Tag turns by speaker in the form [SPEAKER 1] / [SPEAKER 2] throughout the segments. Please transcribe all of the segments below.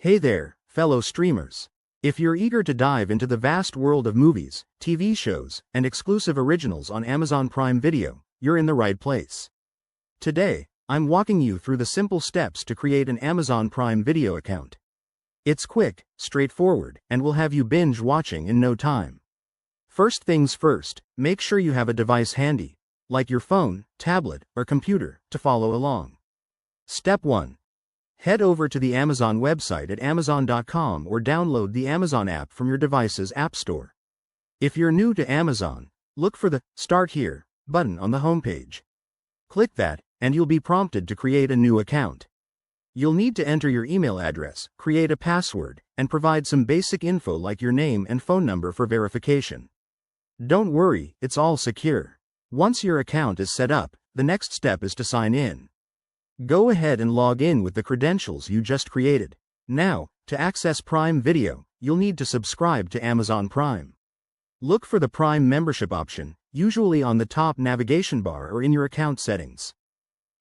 [SPEAKER 1] Hey there, fellow streamers. If you're eager to dive into the vast world of movies, TV shows, and exclusive originals on Amazon Prime Video, you're in the right place. Today, I'm walking you through the simple steps to create an Amazon Prime Video account. It's quick, straightforward, and will have you binge watching in no time. First things first, make sure you have a device handy, like your phone, tablet, or computer, to follow along. Step 1. Head over to the Amazon website at Amazon.com or download the Amazon app from your device's App Store. If you're new to Amazon, look for the Start Here button on the homepage. Click that, and you'll be prompted to create a new account. You'll need to enter your email address, create a password, and provide some basic info like your name and phone number for verification. Don't worry, it's all secure. Once your account is set up, the next step is to sign in. Go ahead and log in with the credentials you just created. Now, to access Prime Video, you'll need to subscribe to Amazon Prime. Look for the Prime membership option, usually on the top navigation bar or in your account settings.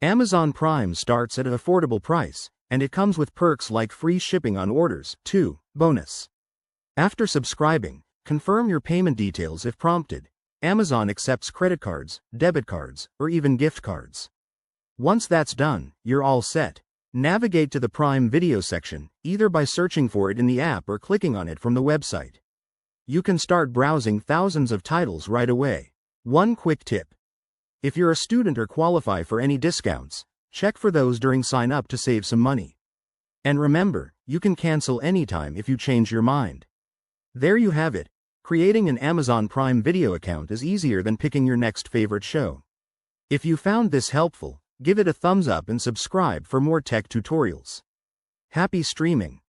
[SPEAKER 1] Amazon Prime starts at an affordable price, and it comes with perks like free shipping on orders, too. Bonus. After subscribing, confirm your payment details if prompted. Amazon accepts credit cards, debit cards, or even gift cards. Once that's done, you're all set. Navigate to the Prime Video section, either by searching for it in the app or clicking on it from the website. You can start browsing thousands of titles right away. One quick tip. If you're a student or qualify for any discounts, check for those during sign-up to save some money. And remember, you can cancel anytime if you change your mind. There you have it. Creating an Amazon Prime Video account is easier than picking your next favorite show. If you found this helpful, give it a thumbs up and subscribe for more tech tutorials. Happy streaming!